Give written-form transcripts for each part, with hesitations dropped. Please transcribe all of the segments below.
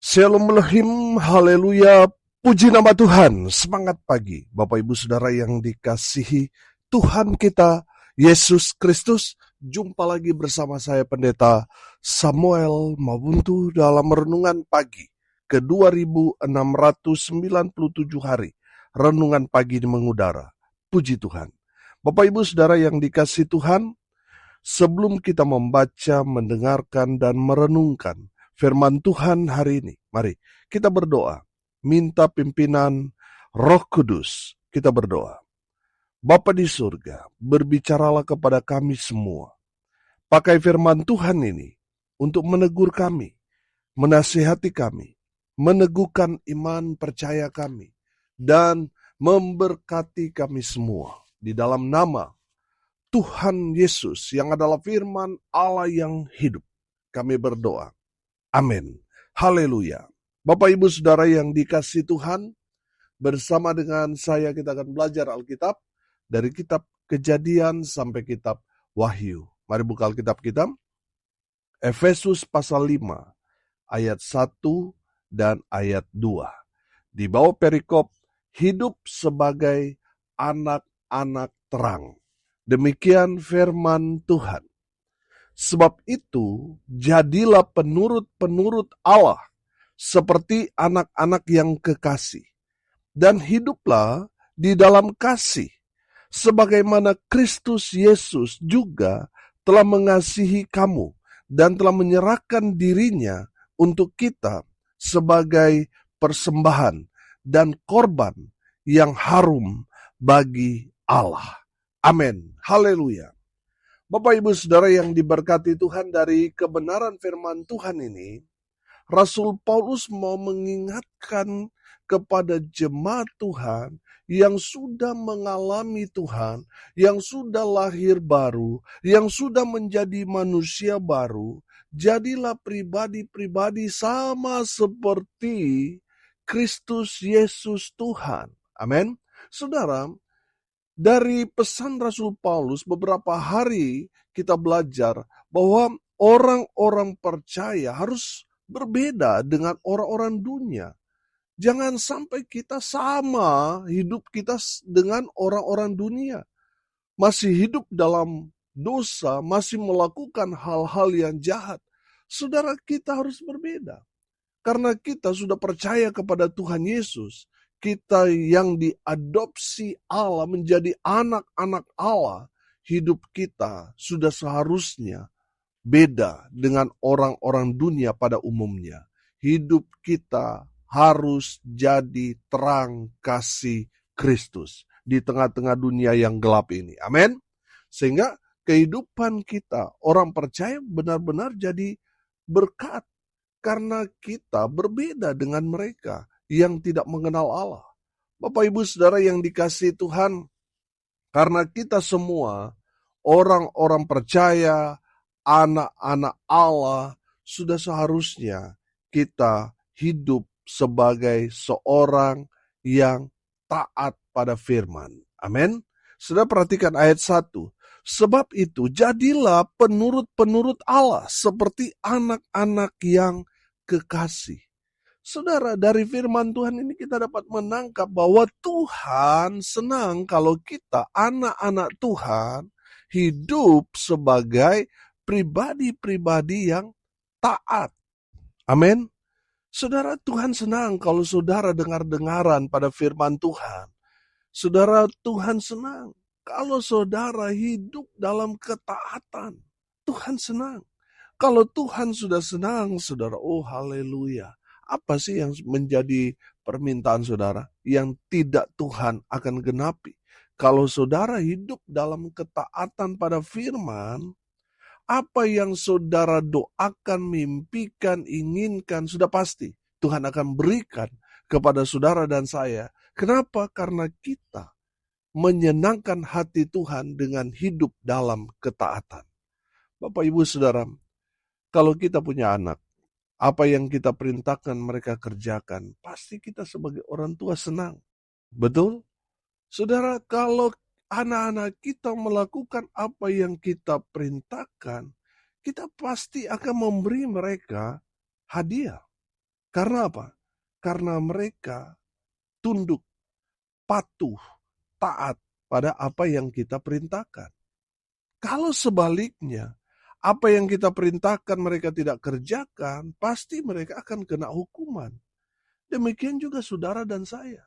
Shalom Elohim, haleluya, puji nama Tuhan, semangat pagi. Bapak Ibu Saudara yang dikasihi Tuhan kita, Yesus Kristus. Jumpa lagi bersama saya Pendeta Samuel Mabuntu dalam renungan pagi ke 2697 hari. Renungan pagi di mengudara, puji Tuhan. Bapak Ibu Saudara yang dikasihi Tuhan, sebelum kita membaca, mendengarkan, dan merenungkan firman Tuhan hari ini, mari kita berdoa, minta pimpinan Roh Kudus. Kita berdoa. Bapa di surga, berbicaralah kepada kami semua. Pakai firman Tuhan ini untuk menegur kami, menasihati kami, meneguhkan iman percaya kami, dan memberkati kami semua. Di dalam nama Tuhan Yesus yang adalah firman Allah yang hidup, kami berdoa. Amin. Haleluya. Bapak Ibu Saudara yang dikasihi Tuhan, bersama dengan saya kita akan belajar Alkitab dari kitab Kejadian sampai kitab Wahyu. Mari buka Alkitab kita. Efesus pasal 5 ayat 1 dan ayat 2. Di bawah perikop hidup sebagai anak-anak terang. Demikian firman Tuhan. Sebab itu, jadilah penurut-penurut Allah seperti anak-anak yang kekasih. Dan hiduplah di dalam kasih, sebagaimana Kristus Yesus juga telah mengasihi kamu dan telah menyerahkan dirinya untuk kita sebagai persembahan dan korban yang harum bagi Allah. Amin. Haleluya. Bapak Ibu Saudara yang diberkati Tuhan, dari kebenaran firman Tuhan ini, Rasul Paulus mau mengingatkan kepada jemaat Tuhan yang sudah mengalami Tuhan, yang sudah lahir baru, yang sudah menjadi manusia baru. Jadilah pribadi-pribadi sama seperti Kristus Yesus Tuhan. Amin. Saudara, dari pesan Rasul Paulus beberapa hari kita belajar bahwa orang-orang percaya harus berbeda dengan orang-orang dunia. Jangan sampai kita sama hidup kita dengan orang-orang dunia. Masih hidup dalam dosa, masih melakukan hal-hal yang jahat. Saudara, kita harus berbeda. Karena kita sudah percaya kepada Tuhan Yesus. Kita yang diadopsi Allah menjadi anak-anak Allah, hidup kita sudah seharusnya beda dengan orang-orang dunia pada umumnya. Hidup kita harus jadi terang kasih Kristus di tengah-tengah dunia yang gelap ini. Amin. Sehingga kehidupan kita, orang percaya, benar-benar jadi berkat. Karena kita berbeda dengan mereka yang tidak mengenal Allah. Bapak Ibu Saudara yang dikasihi Tuhan, karena kita semua orang-orang percaya, anak-anak Allah, sudah seharusnya kita hidup sebagai seorang yang taat pada firman. Amin. Sudah perhatikan ayat 1. Sebab itu jadilah penurut-penurut Allah seperti anak-anak yang kekasih. Saudara, dari firman Tuhan ini kita dapat menangkap bahwa Tuhan senang kalau kita anak-anak Tuhan hidup sebagai pribadi-pribadi yang taat. Amin. Saudara, Tuhan senang kalau saudara dengar-dengaran pada firman Tuhan. Saudara, Tuhan senang kalau saudara hidup dalam ketaatan. Tuhan senang. Kalau Tuhan sudah senang, saudara, oh haleluya. Apa sih yang menjadi permintaan saudara yang tidak Tuhan akan genapi? Kalau saudara hidup dalam ketaatan pada firman, apa yang saudara doakan, mimpikan, inginkan, sudah pasti Tuhan akan berikan kepada saudara dan saya. Kenapa? Karena kita menyenangkan hati Tuhan dengan hidup dalam ketaatan. Bapak, Ibu, Saudara, kalau kita punya anak, apa yang kita perintahkan mereka kerjakan, pasti kita sebagai orang tua senang. Betul? Saudara, kalau anak-anak kita melakukan apa yang kita perintahkan, kita pasti akan memberi mereka hadiah. Karena apa? Karena mereka tunduk, patuh, taat pada apa yang kita perintahkan. Kalau sebaliknya, apa yang kita perintahkan mereka tidak kerjakan, pasti mereka akan kena hukuman. Demikian juga saudara dan saya.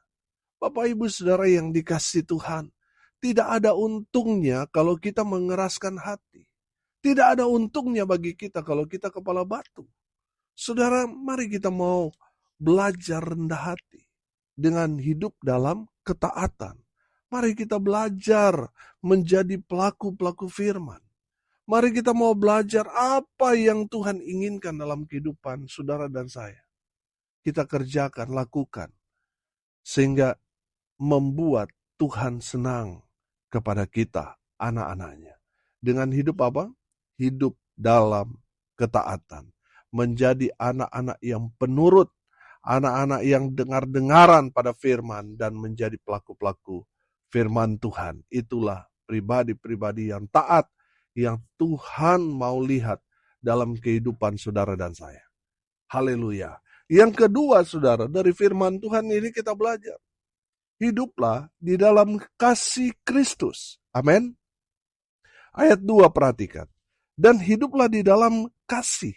Bapak Ibu Saudara yang dikasihi Tuhan, tidak ada untungnya kalau kita mengeraskan hati. Tidak ada untungnya bagi kita kalau kita kepala batu. Saudara, mari kita mau belajar rendah hati dengan hidup dalam ketaatan. Mari kita belajar menjadi pelaku-pelaku firman. Mari kita mau belajar apa yang Tuhan inginkan dalam kehidupan saudara dan saya. Kita kerjakan, lakukan. Sehingga membuat Tuhan senang kepada kita, anak-anaknya. Dengan hidup apa? Hidup dalam ketaatan. Menjadi anak-anak yang penurut, anak-anak yang dengar-dengaran pada firman, dan menjadi pelaku-pelaku firman Tuhan. Itulah pribadi-pribadi yang taat, yang Tuhan mau lihat dalam kehidupan saudara dan saya. Haleluya. Yang kedua, saudara, dari firman Tuhan ini kita belajar. Hiduplah di dalam kasih Kristus. Amin. Ayat 2 perhatikan. Dan hiduplah di dalam kasih,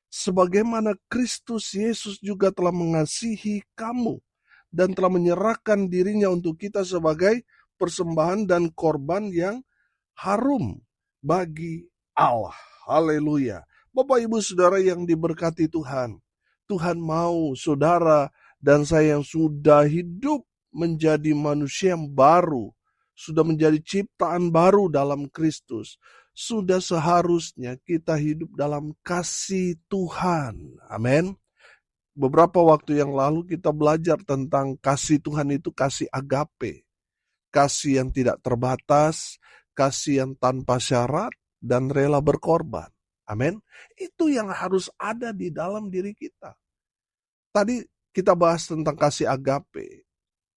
sebagaimana Kristus Yesus juga telah mengasihi kamu, dan telah menyerahkan dirinya untuk kita sebagai persembahan dan korban yang harum bagi Allah. Haleluya. Bapak Ibu Saudara yang diberkati Tuhan, Tuhan mau saudara dan saya yang sudah hidup menjadi manusia yang baru, sudah menjadi ciptaan baru dalam Kristus, sudah seharusnya kita hidup dalam kasih Tuhan. Amin. Beberapa waktu yang lalu kita belajar tentang kasih Tuhan itu kasih agape. Kasih yang tidak terbatas, kasih yang tanpa syarat, dan rela berkorban. Amin. Itu yang harus ada di dalam diri kita. Tadi kita bahas tentang kasih agape,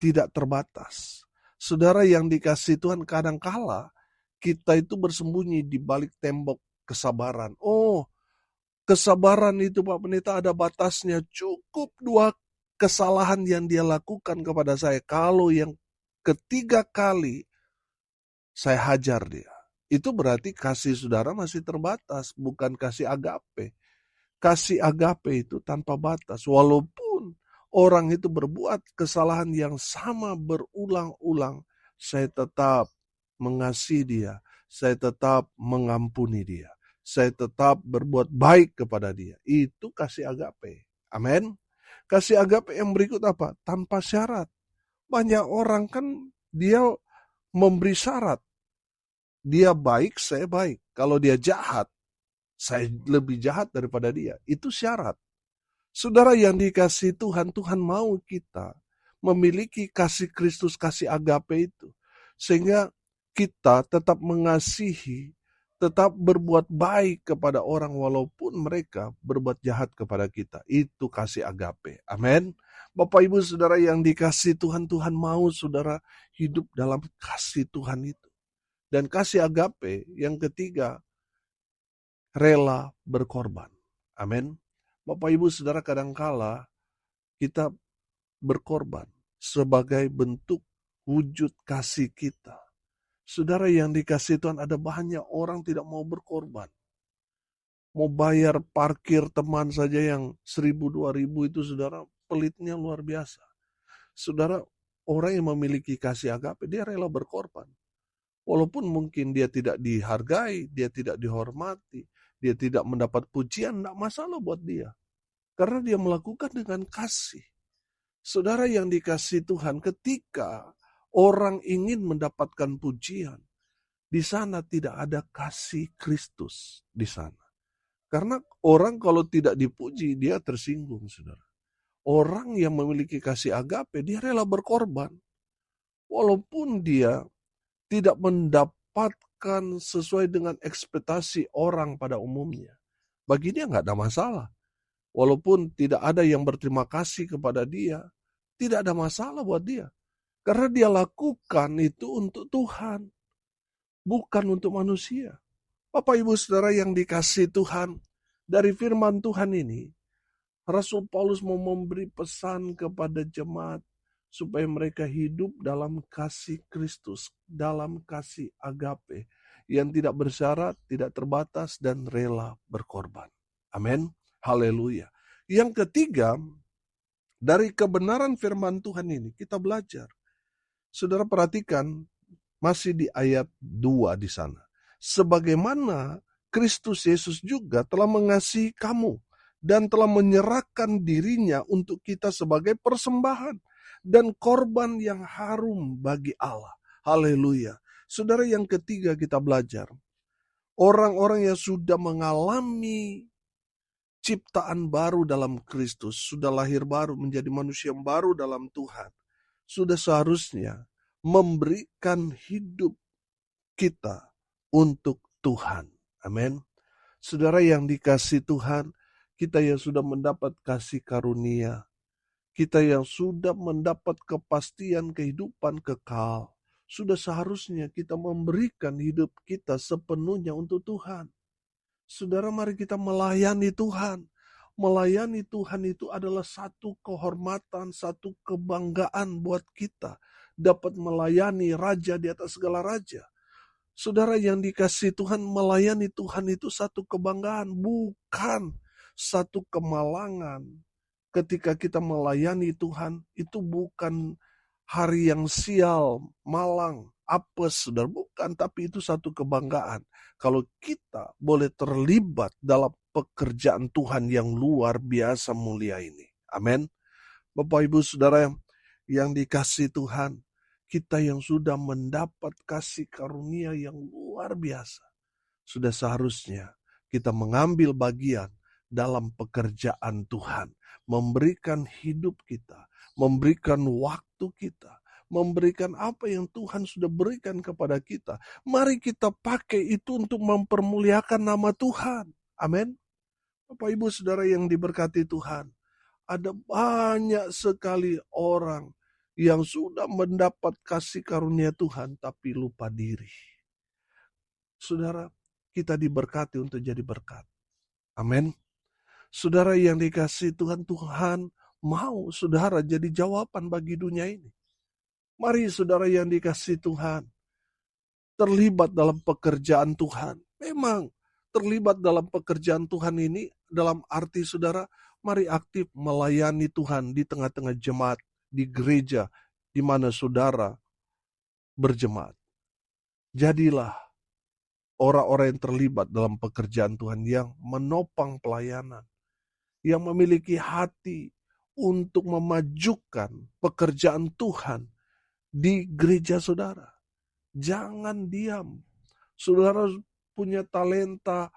tidak terbatas. Saudara yang dikasih Tuhan, kadangkala kita itu bersembunyi di balik tembok kesabaran. Oh, kesabaran itu Pak Pendeta ada batasnya. Cukup 2 kesalahan yang dia lakukan kepada saya. Kalau yang ketiga kali saya hajar dia. Itu berarti kasih saudara masih terbatas, bukan kasih agape. Kasih agape itu tanpa batas. Walaupun orang itu berbuat kesalahan yang sama berulang-ulang, saya tetap mengasihi dia. Saya tetap mengampuni dia. Saya tetap berbuat baik kepada dia. Itu kasih agape. Amin. Kasih agape yang berikut apa? Tanpa syarat. Banyak orang kan dia memberi syarat. Dia baik, saya baik. Kalau dia jahat, saya lebih jahat daripada dia. Itu syarat. Saudara yang dikasih Tuhan, Tuhan mau kita memiliki kasih Kristus, kasih agape itu. Sehingga kita tetap mengasihi, tetap berbuat baik kepada orang walaupun mereka berbuat jahat kepada kita. Itu kasih agape. Amin. Bapak Ibu Saudara yang dikasih Tuhan, Tuhan mau saudara hidup dalam kasih Tuhan itu. Dan kasih agape yang ketiga, rela berkorban. Amin. Bapak Ibu Saudara, kadangkala kita berkorban sebagai bentuk wujud kasih kita. Saudara yang dikasih Tuhan, ada banyak orang tidak mau berkorban. Mau bayar parkir teman saja yang 1.000-2.000 itu saudara, pelitnya luar biasa. Saudara, orang yang memiliki kasih agape, dia rela berkorban. Walaupun mungkin dia tidak dihargai, dia tidak dihormati, dia tidak mendapat pujian, tidak masalah buat dia. Karena dia melakukan dengan kasih. Saudara yang dikasih Tuhan, ketika orang ingin mendapatkan pujian, di sana tidak ada kasih Kristus di sana. Karena orang kalau tidak dipuji, dia tersinggung, saudara. Orang yang memiliki kasih agape, dia rela berkorban. Walaupun dia tidak mendapatkan sesuai dengan ekspektasi orang pada umumnya. Bagi dia nggak ada masalah. Walaupun tidak ada yang berterima kasih kepada dia, tidak ada masalah buat dia. Karena dia lakukan itu untuk Tuhan, bukan untuk manusia. Bapak Ibu Saudara yang dikasihi Tuhan, dari firman Tuhan ini, Rasul Paulus mau memberi pesan kepada jemaat supaya mereka hidup dalam kasih Kristus, dalam kasih agape yang tidak bersyarat, tidak terbatas, dan rela berkorban. Amin. Haleluya. Yang ketiga, dari kebenaran firman Tuhan ini kita belajar. Saudara perhatikan masih di ayat 2 di sana. Sebagaimana Kristus Yesus juga telah mengasihi kamu dan telah menyerahkan dirinya untuk kita sebagai persembahan dan korban yang harum bagi Allah. Haleluya. Saudara, yang ketiga kita belajar. Orang-orang yang sudah mengalami ciptaan baru dalam Kristus, sudah lahir baru menjadi manusia yang baru dalam Tuhan, sudah seharusnya memberikan hidup kita untuk Tuhan. Amin. Saudara yang dikasih Tuhan, kita yang sudah mendapat kasih karunia, kita yang sudah mendapat kepastian kehidupan kekal, sudah seharusnya kita memberikan hidup kita sepenuhnya untuk Tuhan. Saudara, mari kita melayani Tuhan. Melayani Tuhan itu adalah satu kehormatan, satu kebanggaan buat kita. Dapat melayani Raja di atas segala raja. Saudara yang dikasih Tuhan, melayani Tuhan itu satu kebanggaan, bukan satu kemalangan. Ketika kita melayani Tuhan, itu bukan hari yang sial, malang, apes, saudara, bukan, tapi itu satu kebanggaan. Kalau kita boleh terlibat dalam pekerjaan Tuhan yang luar biasa mulia ini. Amin. Bapak Ibu Saudara yang dikasih Tuhan, kita yang sudah mendapat kasih karunia yang luar biasa, sudah seharusnya kita mengambil bagian dalam pekerjaan Tuhan, memberikan hidup kita, memberikan waktu kita, memberikan apa yang Tuhan sudah berikan kepada kita. Mari kita pakai itu untuk mempermuliakan nama Tuhan. Amin. Bapak Ibu Saudara yang diberkati Tuhan, ada banyak sekali orang yang sudah mendapat kasih karunia Tuhan tapi lupa diri. Saudara, kita diberkati untuk jadi berkat. Amin. Saudara yang dikasih Tuhan, Tuhan mau saudara jadi jawaban bagi dunia ini. Mari saudara yang dikasih Tuhan, terlibat dalam pekerjaan Tuhan. Memang terlibat dalam pekerjaan Tuhan ini dalam arti saudara, mari aktif melayani Tuhan di tengah-tengah jemaat, di gereja, di mana saudara berjemaat. Jadilah orang-orang yang terlibat dalam pekerjaan Tuhan, yang menopang pelayanan, yang memiliki hati untuk memajukan pekerjaan Tuhan di gereja saudara. Jangan diam. Saudara punya talenta,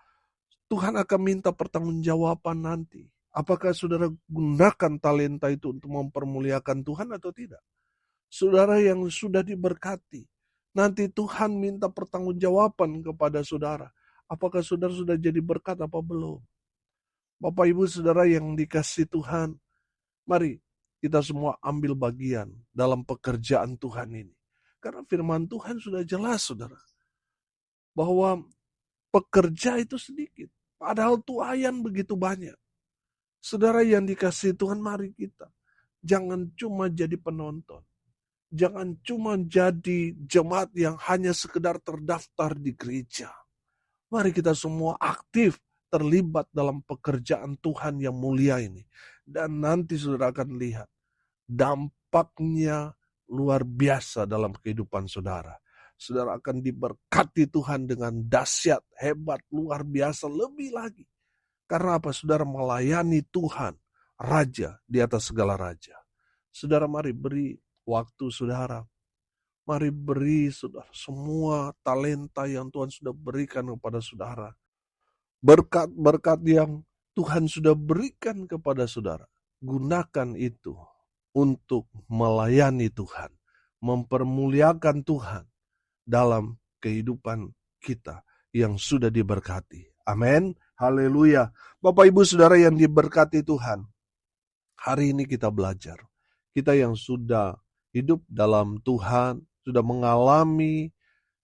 Tuhan akan minta pertanggungjawaban nanti. Apakah saudara gunakan talenta itu untuk mempermuliakan Tuhan atau tidak? Saudara yang sudah diberkati, nanti Tuhan minta pertanggungjawaban kepada saudara. Apakah saudara sudah jadi berkat apa belum? Bapak Ibu Saudara yang dikasih Tuhan, mari kita semua ambil bagian dalam pekerjaan Tuhan ini. Karena firman Tuhan sudah jelas saudara, bahwa pekerja itu sedikit, padahal tuayan begitu banyak. Saudara yang dikasih Tuhan, mari kita jangan cuma jadi penonton. Jangan cuma jadi jemaat yang hanya sekedar terdaftar di gereja. Mari kita semua aktif terlibat dalam pekerjaan Tuhan yang mulia ini. Dan nanti saudara akan lihat dampaknya luar biasa dalam kehidupan saudara. Saudara akan diberkati Tuhan dengan dahsyat, hebat, luar biasa, lebih lagi. Karena apa? Saudara melayani Tuhan, Raja di atas segala raja. Saudara mari beri waktu saudara. Mari beri saudara semua talenta yang Tuhan sudah berikan kepada saudara. Berkat-berkat yang Tuhan sudah berikan kepada saudara. Gunakan itu untuk melayani Tuhan. Mempermuliakan Tuhan dalam kehidupan kita yang sudah diberkati. Amin. Haleluya. Bapak Ibu Saudara yang diberkati Tuhan. Hari ini kita belajar. Kita yang sudah hidup dalam Tuhan, sudah mengalami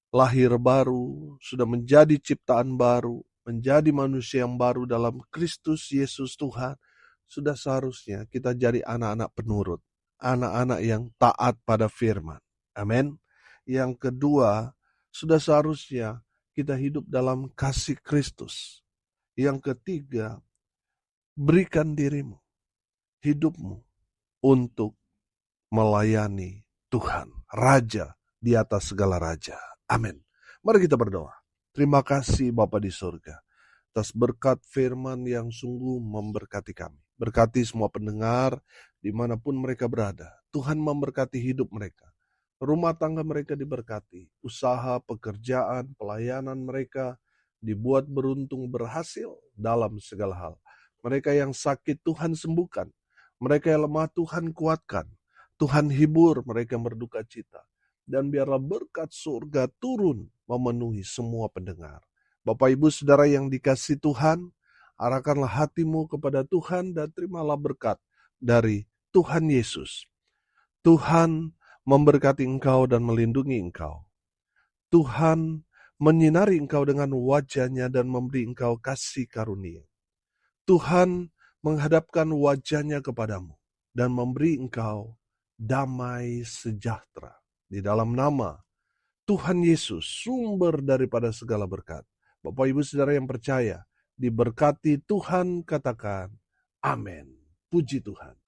lahir baru, sudah menjadi ciptaan baru, menjadi manusia yang baru dalam Kristus Yesus Tuhan. sudah seharusnya kita jadi anak-anak penurut, anak-anak yang taat pada firman. Amin. Yang kedua, sudah seharusnya kita hidup dalam kasih Kristus. Yang ketiga, berikan dirimu, hidupmu untuk melayani Tuhan, Raja di atas segala raja. Amin. Mari kita berdoa. Terima kasih Bapa di surga atas berkat firman yang sungguh memberkati kami. Berkati semua pendengar dimanapun mereka berada. Tuhan memberkati hidup mereka. Rumah tangga mereka diberkati. Usaha, pekerjaan, pelayanan mereka dibuat beruntung berhasil dalam segala hal. Mereka yang sakit Tuhan sembuhkan. Mereka yang lemah Tuhan kuatkan. Tuhan hibur mereka berduka cita. Dan biarlah berkat surga turun memenuhi semua pendengar. Bapak Ibu Saudara yang dikasihi Tuhan, arahkanlah hatimu kepada Tuhan dan terimalah berkat dari Tuhan Yesus. Tuhan memberkati engkau dan melindungi engkau. Tuhan menyinari engkau dengan wajah-Nya dan memberi engkau kasih karunia. Tuhan menghadapkan wajah-Nya kepadamu dan memberi engkau damai sejahtera. Di dalam nama Tuhan Yesus, sumber daripada segala berkat. Bapak Ibu Saudara yang percaya, diberkati Tuhan, katakan amin. Puji Tuhan.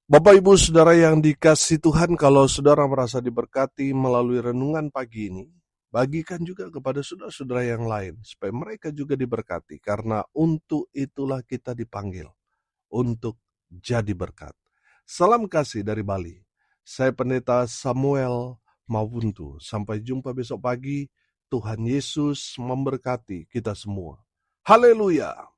Bapak Ibu Saudara yang dikasihi Tuhan, kalau saudara merasa diberkati melalui renungan pagi ini, bagikan juga kepada saudara-saudara yang lain, supaya mereka juga diberkati, karena untuk itulah kita dipanggil, untuk jadi berkat. Salam kasih dari Bali. Saya Pendeta Samuel Mawuntu. Sampai jumpa besok pagi. Tuhan Yesus memberkati kita semua. Haleluya.